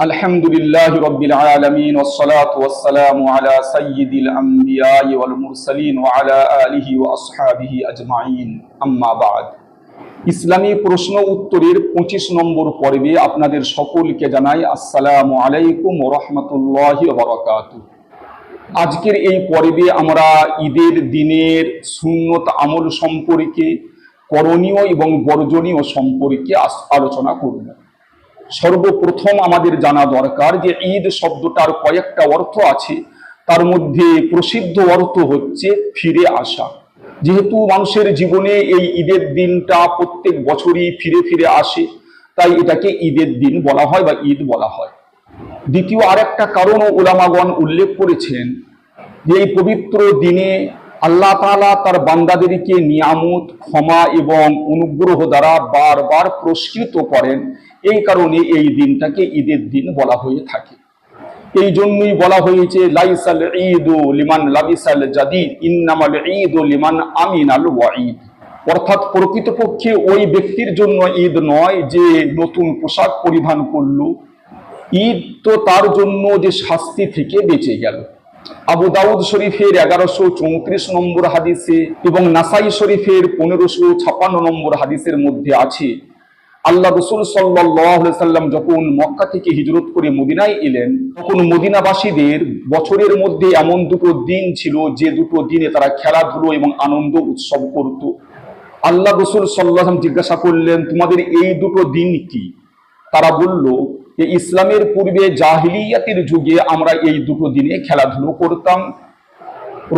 আলহামদুলিল্লাহি রাব্বিল আলামিন ওয়াসসালাতু ওয়াসসালামু আলা সাইয়্যিদিল আমবিয়াই ওয়াল মুরসালিন ওয়া আলা আলিহি ওয়া আসহাবিহি আজমাইন, আম্মা বা'দ। ইসলামী প্রশ্ন উত্তরের 25 নম্বর পর্বে আপনাদের সকলকে জানাই আসসালামু আলাইকুম ওয়া রাহমাতুল্লাহি ওয়া বারাকাতুহু। আজকের এই পর্বে আমরা ঈদের দিনের সুন্নত আমল সম্পর্কে, করণীয় এবং বর্জনীয় সম্পর্কে আলোচনা করব। সর্বপ্রথম আমাদের জানা দরকার যে ঈদ শব্দটার কয়েকটা অর্থ আছে। তার মধ্যে প্রসিদ্ধ অর্থ হচ্ছে ফিরে আসা। যেহেতু মানুষের জীবনে এই ঈদের দিনটা প্রত্যেক বছরই ফিরে ফিরে আসে, তাই এটাকে ঈদের দিন বলা হয় বা ঈদ বলা হয়। দ্বিতীয় আরেকটা কারণও উলামাগণ উল্লেখ করেছেন যে এই পবিত্র দিনে আল্লাহ তাআলা তার বান্দাদেরকে নিয়ামত, ক্ষমা এবং অনুগ্রহ দ্বারা বারবার পুরস্কৃত করেন। এই কারণে এই দিনটাকে ঈদের দিন বলা হয়ে থাকে। এই জন্যই বলা হয়েছে লাইসাল ঈদু লিমান লাবিসাল জাদিদ ইন্নামাল ঈদু লিমান আমিনাল ওয়াঈদ। অর্থাৎ প্রকৃতপক্ষে ওই ব্যক্তির জন্য ঈদ নয় যে নতুন পোশাক পরিধান করল, ঈদ তো তার জন্য যে শাস্তি থেকে বেঁচে গেল। আবু দাউদ শরীফের 1134 নম্বর হাদিসে এবং নাসাই শরীফের 1556 নম্বর হাদিসের মধ্যে আছে, আল্লাহ রাসূল সাল্লাল্লাহু আলাইহি সাল্লাম যখন মক্কা থেকে হিজরত করে মদিনায় এলেন, তখন মদিনাবাসীদের বছরের মধ্যে এমন দুটো দিন ছিল যে দুটো দিনে তারা খেলাধুলো এবং আনন্দ উৎসব করত। আল্লাহ রাসূল সাল্লাল্লাহু আলাইহি ওয়াসাল্লাম জিজ্ঞাসা করলেন, তোমাদের এই দুটো দিন কি? তারা বলল, ইসলামের পূর্বে জাহিলিয়াতের যুগে আমরা এই দুটো দিনে খেলাধুলো করতাম।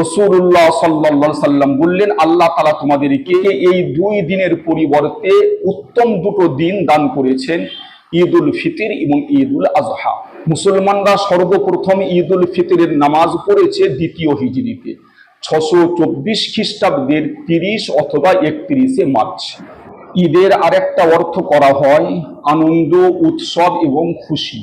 রাসূলুল্লাহ সাল্লাল্লাহু আলাইহি সাল্লাম বললেন, আল্লাহ তাআলা তোমাদেরকে এই দুই দিনের পরিবর্তে উত্তম দুটো দিন দান করেছেন, ঈদুল ফিতর এবং ঈদুল আযহা। মুসলমানরা সর্বপ্রথম ঈদুল ফিতরের নামাজ পড়েছে দ্বিতীয় হিজরিতে 624 খ্রিস্টাব্দের 30 অথবা 31 মার্চ। ঈদের আরেকটা অর্থ করা হয় আনন্দ, উৎসব এবং খুশি।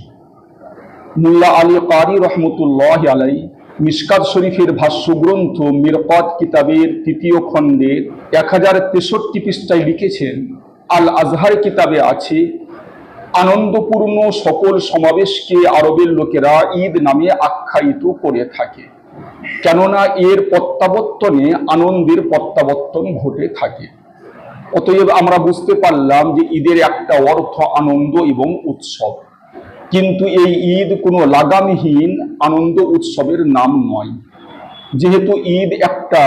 মুল্লা আলী কারি রহমতুল্লাহ আলাইহি মিশকাত শরীফের ভাষ্য গ্রন্থ মিরকাত কিতাবের 3য় খণ্ডের 1063 পৃষ্ঠায় লিখেছেন, আল আজহার কিতাবে আছে, আনন্দপূর্ণ সকল সমাবেশকে আরবের লোকেরা ঈদ নামে আখ্যায়িত করে থাকে, কেননা এর প্রত্যাবর্তনে আনন্দের প্রত্যাবর্তন ঘটে থাকে। অতএব আমরা বুঝতে পারলাম যে ঈদের একটা অর্থ আনন্দ এবং উৎসব, কিন্তু এই ঈদ কোনো লাগামহীন আনন্দ উৎসবের নাম নয়। যেহেতু ঈদ একটা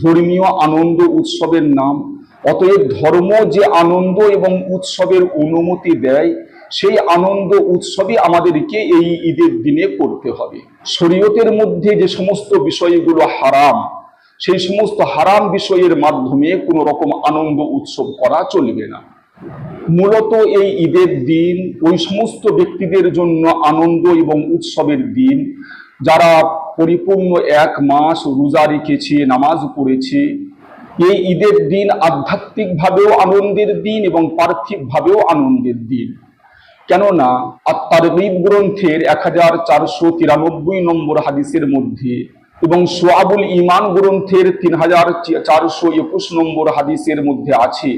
ধর্মীয় আনন্দ উৎসবের নাম, অতএব ধর্ম যে আনন্দ এবং উৎসবের অনুমতি দেয়, সেই আনন্দ উৎসবই আমাদেরকে এই ঈদের দিনে করতে হবে। শরীয়তের মধ্যে যে সমস্ত বিষয়গুলো হারাম, সেই সমস্ত হারাম বিষয়ের মাধ্যমে কোনো রকম আনন্দ উৎসব করা চলবে না। মূলত এই ঈদের দিন ওই সমস্ত ব্যক্তিদের জন্য আনন্দ এবং উৎসবের দিন যারা পরিপূর্ণ 1 মাস রোজা রেখেছে, নামাজ পড়েছে। এই ঈদের দিন আধ্যাত্মিকভাবেও আনন্দের দিন এবং পার্থিবভাবেও আনন্দের দিন। কেননা আত-তারগীব গ্রন্থের 1493 নম্বর হাদিসের মধ্যে এবং শুআবুল ঈমান গ্রন্থের 3421 নম্বর হাদিসের মধ্যে আছে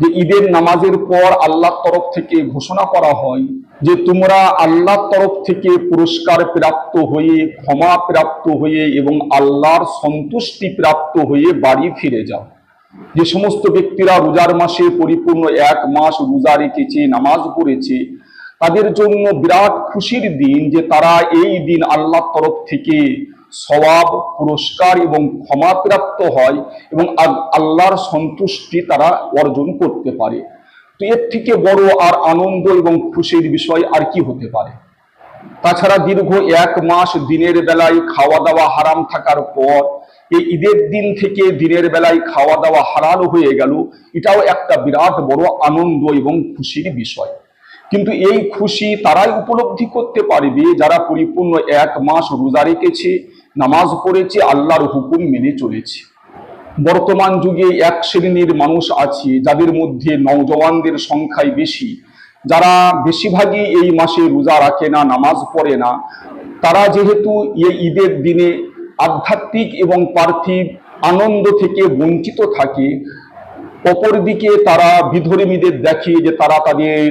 যে ঈদের নামাজের পর আল্লাহর তরফ থেকে ঘোষণা করা হয় যে তোমরা আল্লাহর তরফ থেকে পুরস্কার প্রাপ্ত হয়ে, ক্ষমা প্রাপ্ত হয়ে এবং আল্লাহর সন্তুষ্টি প্রাপ্ত হয়ে বাড়ি ফিরে যাও। যে সমস্ত ব্যক্তিরা রোজার মাসে পরিপূর্ণ 1 মাস রোজা রেখেছে, নামাজ পড়েছে, তাদের জন্য বিরাট খুশির দিন যে তারা এই দিন আল্লাহর তরফ থেকে সওয়াব, পুরস্কার এবং ক্ষমা প্রাপ্ত হয় এবং আল্লাহর সন্তুষ্টি তারা অর্জন করতে পারে। তো এর থেকে বড় আর আনন্দ এবং খুশির বিষয় আর কি হতে পারে? তাছাড়া দীর্ঘ 1 মাস দিনের বেলায় খাওয়া দাওয়া হারাম থাকার পর এই ঈদের দিন থেকে দিনের বেলায় খাওয়া দাওয়া হালাল হয়ে গেল, এটাও একটা বিরাট বড় আনন্দ এবং খুশির বিষয়। কিন্তু এই খুশি তারাই উপলব্ধি করতে পারবে যারা পরিপূর্ণ 1 মাস রোজা রেখেছে, নামাজ পড়েছে, আল্লাহর হুকুম মেনে চলেছে। বর্তমান যুগে এক শ্রেণীর মানুষ আছে যাদের মধ্যে নওজওয়ানদের সংখ্যাই বেশি, যারা বেশিরভাগই এই মাসে রোজা রাখে না, নামাজ পড়ে না। তারা যেহেতু এই ঈদের দিনে আধ্যাত্মিক এবং পার্থিব আনন্দ থেকে বঞ্চিত থাকে, অপরদিকে তারা বিধর্মীদের দেখে যে তারা তাদের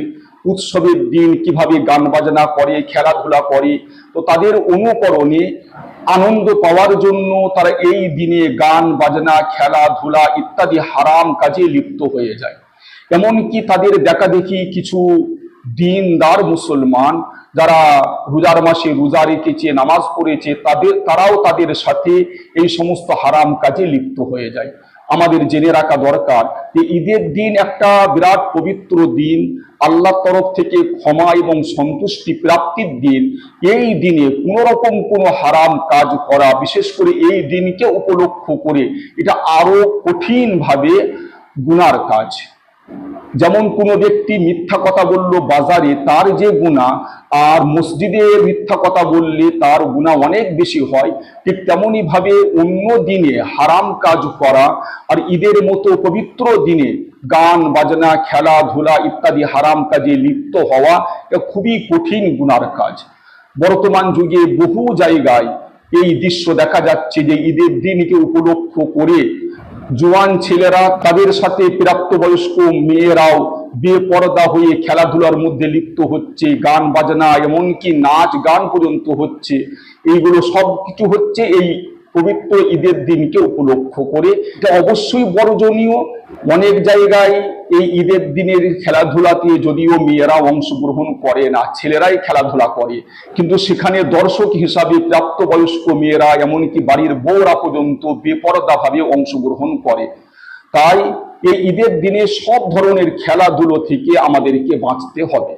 উৎসবের দিন কিভাবে গান বাজনা করে, খেলাধুলা করে, তো তাদের অনুকরণে আনন্দ পাওয়ার জন্য তারা এই দিনে গান বাজনা, খেলাধুলা ইত্যাদি হারাম কাজে লিপ্ত হয়ে যায়। এমনকি তাদের দেখা দেখি কিছু দিনদার মুসলমান যারা রোজার মাসে রোজা রেখেছে, নামাজ পড়েছে, তারাও তাদের সাথে এই সমস্ত হারাম কাজে লিপ্ত হয়ে যায়। আমাদের জেনে রাখা দরকার যে ঈদের দিন একটা বিরাট পবিত্র দিন, আল্লাহর তরফ থেকে ক্ষমা এবং সন্তুষ্টি প্রাপ্তির দিন। এই দিনে কোনো রকম কোনো হারাম কাজ করা, বিশেষ করে এই দিনকে উপলক্ষ করে, এটা আরো কঠিন ভাবে গুনার কাজ। যেমন কোনো ব্যক্তি মিথ্যা কথা বলল বাজারে, তার যে গুনাহ, আর মসজিদে মিথ্যা কথা বললে তার গুনাহ অনেক বেশি হয়। ঠিক তেমনি ভাবে অন্য দিনে হারাম কাজ করা আর ঈদের মতো পবিত্র দিনে গান বাজনা, খেলাধুলা ইত্যাদি হারাম কাজে লিপ্ত হওয়া, এটা খুবই কঠিন গুনার কাজ। বর্তমান যুগে বহু জায়গায় এই দৃশ্য দেখা যাচ্ছে যে ঈদের দিনকে উপলক্ষ করে জোয়ান ছেলেরা তাদের সাথে প্রাপ্তবয়স্ক মেয়েরাও বেপরদা হয়ে খেলাধুলার মধ্যে লিপ্ত হচ্ছে, গান বাজনা এমনকি নাচ গান পর্যন্ত হচ্ছে। এইগুলো সব কিছু হচ্ছে এই পবিত্র ঈদের দিনকে উপলক্ষ করে। এটা অবশ্যই বর্জনীয়। অনেক জায়গায় এই ঈদের দিনের খেলাধুলাতে যদিও মেয়েরা অংশগ্রহণ করে না, ছেলেরাই খেলাধুলা করে, কিন্তু সেখানে দর্শক হিসাবে প্রাপ্তবয়স্ক মেয়েরা এমনকি বাড়ির বউরা পর্যন্ত বেপরদা ভাবে অংশগ্রহণ করে। তাই এই ঈদের দিনে সব ধরনের খেলাধুলো থেকে আমাদেরকে বাঁচতে হবে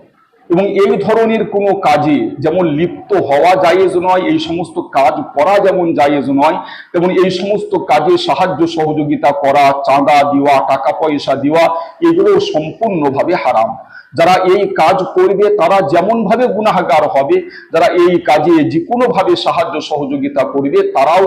এবং এই ধরনের কোনো কাজে যেমন লিপ্ত হওয়া জায়েজ নয়, এই সমস্ত কাজ করা যেমন জায়েজ নয়, তেমন এই সমস্ত কাজে সাহায্য সহযোগিতা করা, চাঁদা দেওয়া, টাকা পয়সা দেওয়া, এগুলো সম্পূর্ণভাবে হারাম। যারা এই কাজ করবে তারা যেমন ভাবে গুনাহগার হবে, যারা এই কাজে যে কোনো ভাবে সাহায্য সহযোগিতা করবে তারাও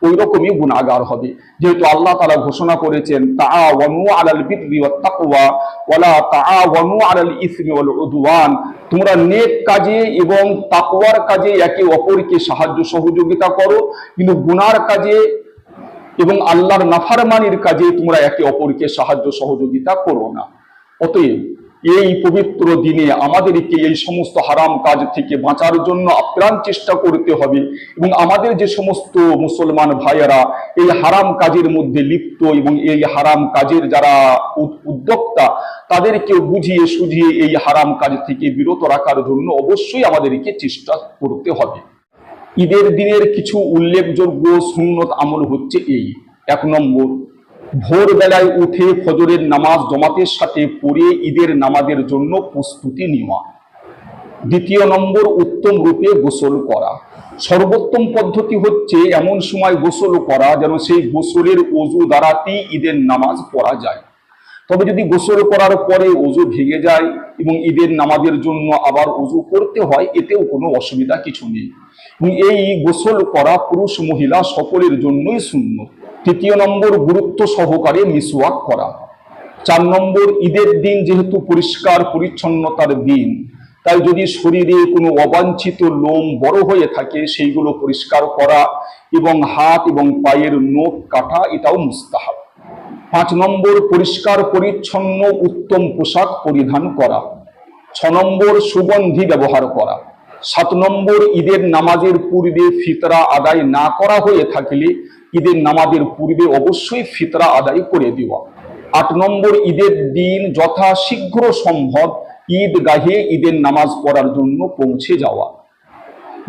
ওই রকমই গুনাহগার হবে। যেহেতু আল্লাহ তাআলা ঘোষণা করেছেন, তাআওয়ানু আলাল বিররি ওয়াত তাকওয়া ওয়ালা তাআওয়ানু আলাল ইসমি ওয়াল উদওয়ান, তোমরা নেক কাজে এবং তাকওয়ার কাজে একে অপরকে সাহায্য সহযোগিতা করো, কিন্তু গুনার কাজে এবং আল্লাহর নাফরমানির কাজে তোমরা একে অপরকে সাহায্য সহযোগিতা করো না। অতএব এই পবিত্র দিনে আমাদেরকে এই সমস্ত হারাম কাজ থেকে বাঁচার জন্য আপ্রাণ চেষ্টা করতে হবে এবং আমাদের যে সমস্ত মুসলমান ভাইয়েরা এই হারাম কাজের মধ্যে লিপ্ত এবং এই হারাম কাজের যারা উদ্যোক্তা, তাদেরকে বুঝিয়ে সুঝিয়ে এই হারাম কাজ থেকে বিরত রাখার জন্য অবশ্যই আমাদেরকে চেষ্টা করতে হবে। ঈদের দিনের কিছু উল্লেখযোগ্য সুন্নত আমল হচ্ছে এই: 1 নম্বর, ভোরবেলায় উঠে ফজরের নামাজ জামাতের সাথে পড়ে ঈদের নামাজের জন্য প্রস্তুতি নেওয়া। 2 নম্বর, উত্তম রূপে গোসল করা। সর্বোত্তম পদ্ধতি হচ্ছে এমন সময় গোসল করা যেন সেই গোসলের ওযু দ্বারাতেই ঈদের নামাজ পড়া যায়। তবে যদি গোসল করার পরে ওযু ভেঙে যায় এবং ঈদের নামাজের জন্য আবার ওযু করতে হয়, এতেও কোনো অসুবিধা কিছু নেই এবং এই গোসল করা পুরুষ মহিলা সকলের জন্যই সুন্নত। 3 নম্বর, গুরুত্ব সহকারে মিসওয়াক করা। 4 নম্বর, ঈদের দিন যেহেতু পরিষ্কার পরিচ্ছন্নতার দিন, তাই যদি শরীরে কোনো অবাঞ্ছিত লোম বড় হয়ে থাকে সেইগুলো পরিষ্কার করা এবং হাত এবং পায়ের নখ কাটা, এটাও মুস্তাহাব। 5 নম্বর, পরিষ্কার পরিচ্ছন্ন উত্তম পোশাক পরিধান করা। 6 নম্বর, সুগন্ধি ব্যবহার করা। 7 নম্বর, ঈদের নামাজের পূর্বে ফিতরা আদায় না করা হয়ে থাকলে ঈদের নামাজের পূর্বে অবশ্যই ফিতরা আদায় করে দেওয়া। 8 নম্বর, ঈদের দিন যথাশীঘ্র সম্ভব ঈদগাহে ঈদের নামাজ পড়ার জন্য পৌঁছে যাওয়া।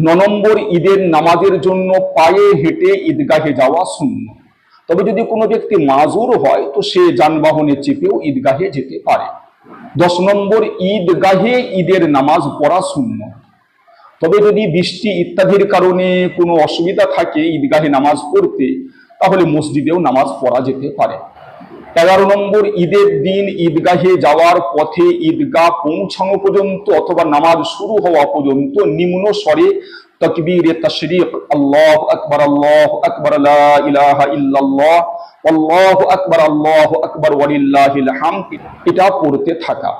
9 নম্বর, ঈদের নামাজের জন্য পায়ে হেঁটে ঈদগাহে যাওয়া সুন্নাহ। তবে যদি কোনো ব্যক্তি মাজুর হয় তো সে যানবাহনে চেপেও ঈদগাহে যেতে পারে। 10 নম্বর, ঈদগাহে ঈদের নামাজ পড়া সুন্নাহ। তবে যদি বৃষ্টি ইত্যাদির কারণে কোনো অসুবিধা থাকে ঈদগাহে নামাজ পড়তে, তাহলে মসজিদেও নামাজ পড়া যেতে পারে। 11 নম্বর, ঈদের দিন ঈদগাহে যাওয়ার পথে ঈদগাহ পৌঁছানো পর্যন্ত অথবা নামাজ শুরু হওয়া পর্যন্ত নিম্ন স্বরে তাকবীরে তাশরীক, আল্লাহু আকবার লা ইলাহা ইল্লাল্লাহ, আল্লাহু আকবার ওয়ালিল্লাহিল হামদ, এটা পড়তে থাকা।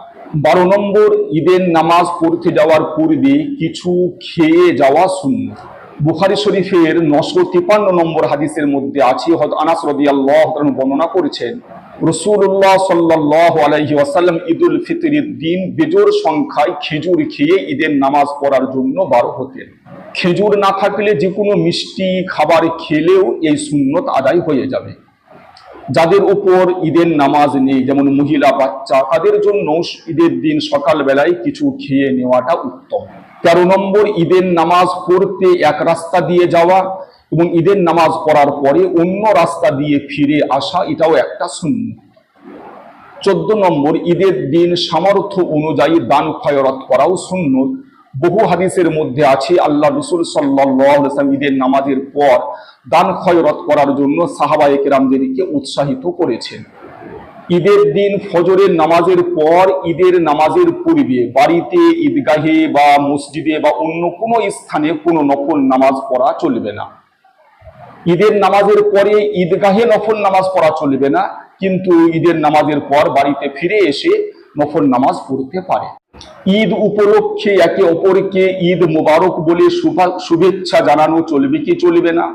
12 নম্বর, ঈদের নামাজ পড়তে যাওয়ার পূর্বে কিছু খেয়ে যাওয়া সুন্নাহ। বুখারী শরীফের 953 নম্বর হাদিসের মধ্যে আছে, হযরত আনাস রাদিয়াল্লাহু তাআলা বর্ণনা করেছেন রাসূলুল্লাহ সাল্লাল্লাহু আলাইহি ওয়াসাল্লাম ঈদুল ফিতরের দিন বেজোড় সংখ্যায় খেজুর খেয়ে ঈদের নামাজ পড়ার জন্য বার হতেন। খেজুর না থাকলে যে কোনো মিষ্টি খাবার খেলেও এই সুন্নত আদায় হয়ে যাবে। যাদের উপর ঈদের নামাজ নেই, যেমন মহিলা, বাচ্চা, তাদের জন্য ঈদের দিন সকালবেলায় কিছু খেয়ে নেওয়াটা উত্তম। 13 নম্বর, ঈদের নামাজ পড়তে এক রাস্তা দিয়ে যাওয়া এবং ঈদের নামাজ পড়ার পরে অন্য রাস্তা দিয়ে ফিরে আসা, এটাও একটা সুন্নাত। 14 নম্বর, ঈদের দিন সামর্থ্য অনুযায়ী দান খয়রাত করাও সুন্নত। বহু হাদিসের মধ্যে আছে আল্লাহ রাসূল সাল্লাল্লাহু আলাইহি ওয়াসাল্লাম ঈদের নামাজের পর দান খয়রাত করার জন্য সাহাবায়ে কেরামদেরকে উৎসাহিত করেছেন। ঈদের দিন ফজরের নামাজের পর ঈদের নামাজের পূর্বে বাড়িতে, ঈদগাহে বা মসজিদে বা অন্য কোনো স্থানে কোনো নফল নামাজ পড়া চলবে না। ঈদের নামাজের পরে ঈদগাহে নফল নামাজ পড়া চলবে না, কিন্তু ঈদের নামাজের পর বাড়িতে ফিরে এসে নফল নামাজ পড়তে পারে। ঈদ উপলক্ষে একে অপরকে ঈদ মোবারক বলে শুভেচ্ছা জানানো চলবে কি চলবে না?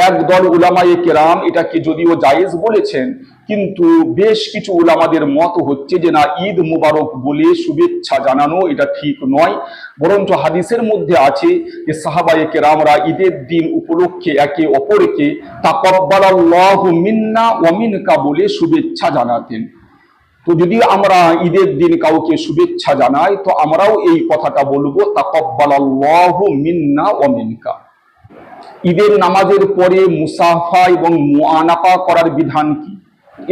একদল উলামায়ে কেরাম এটাকে যদিও জায়েজ বলেছেন, কিন্তু বেশ কিছু উলামাদের মত হচ্ছে যে না, ঈদ মুবারক বলে শুভেচ্ছা জানানো এটা ঠিক নয়। বরঞ্চ হাদিসের মধ্যে আছে যে সাহাবায়ে কেরামরা ঈদের দিন উপলক্ষে একে অপরকে তাকাব্বালাল্লাহু মিন্না ওয়া মিনকা বলে শুভেচ্ছা জানাতেন। তো যদি আমরা ঈদের দিন কাউকে শুভেচ্ছা জানাই, তো আমরাও এই কথাটা বলবো, তাকাব্বালাল্লাহু মিন্না ওয়া মিনকা। ঈদের নামাজের পরে মুসাফা এবং মুআনাকা করার বিধান কি?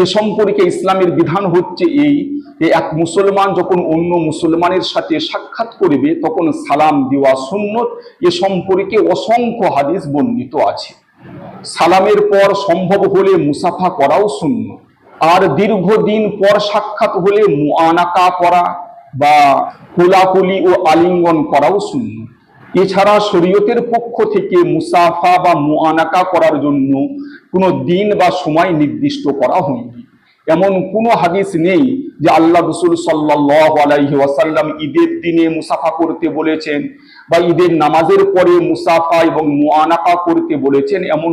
এ সম্পর্কে ইসলামের বিধান হচ্ছে এই যে এক মুসলমান যখন অন্য মুসলমানের সাথে সাক্ষাৎ করবে তখন সালাম দেওয়া সুন্নত। এ সম্পর্কে অসংখ্য হাদিস বর্ণিত আছে। সালামের পর সম্ভব হলে মুসাফা করাও সুন্নত। আর দীর্ঘদিন পর সাক্ষাৎ হলে মুআনাকা করা বা কোলাকুলি ও আলিঙ্গন করাও সুন্নত। এছাড়া শরীয়তের পক্ষ থেকে মুসাফা বা মুআনাকা করার জন্য কোনো দিন বা সময় নির্দিষ্ট করা হয়নি। এমন কোনো হাদিস নেই যে আল্লাহ রাসূল সাল্লাল্লাহু আলাইহি ওয়াসাল্লাম ঈদের দিনে মুসাফা করতে বলেছেন বা ঈদের নামাজের পরে মুসাফা এবং মুআনাকা করতে বলেছেন, এমন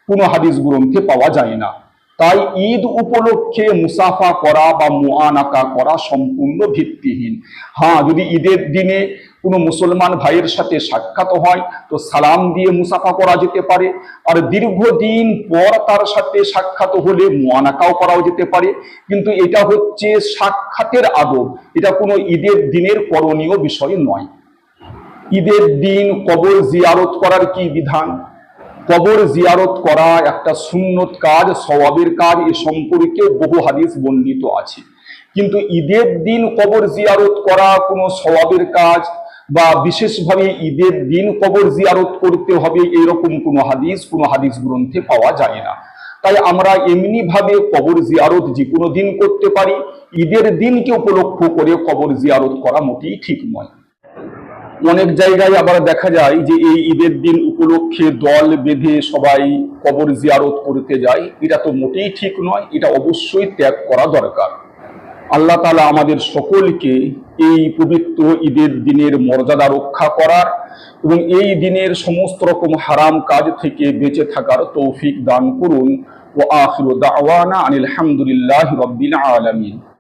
কোনো হাদিস গ্রন্থে পাওয়া যায় না। তাই ঈদ উপলক্ষে মুসাফা করা বা মুআনাকা করা সম্পূর্ণ ভিত্তিহীন। হ্যাঁ, যদি ঈদের দিনে কোনো মুসলমান ভাইয়ের সাথে সাক্ষাৎ হয় তো সালাম দিয়ে মুসাফা করা যেতে পারে, আর দীর্ঘদিন পর তার সাথে সাক্ষাৎ হলে মুআনাকাও করাও যেতে পারে। কিন্তু এটা হচ্ছে সাক্ষাতের আদব, এটা কোনো ঈদের দিনের করণীয় বিষয় নয়। ঈদের দিন কবর জিয়ারত করার কি বিধান? কবর জিয়ারত করা একটা সুন্নত কাজ, সওয়াবের কাজ। এ সম্পর্কে বহু হাদিস বর্ণিত আছে। কিন্তু ঈদের দিন কবর জিয়ারত করা কোনো সওয়াবের কাজ বা বিশেষভাবে ঈদের দিন কবর জিয়ারত করতে হবে এরকম কোনো হাদিস গ্রন্থে পাওয়া যায় না। তাই আমরা এমনি ভাবে কবর জিয়ারত যে কোনো দিন করতে পারি, ঈদের দিনকে উপলক্ষ করে কবর জিয়ারত করা মোটেই ঠিক নয়। অনেক জায়গায় আবার দেখা যায় যে এই ঈদের দিন উপলক্ষে দল বেঁধে সবাই কবর জিয়ারত করতে যায়। এটা তো মোটেই ঠিক নয়, এটা অবশ্যই ত্যাগ করা দরকার। আল্লাহ তাআলা আমাদের সকলকে এই পবিত্র ঈদের দিনের মর্যাদা রক্ষা করার এবং এই দিনের সমস্ত রকম হারাম কাজ থেকে বেঁচে থাকার তৌফিক দান করুন। ওয়া আখিরু দাওয়ানা আনিল হামদুলিল্লাহি রাব্বিল আলামিন।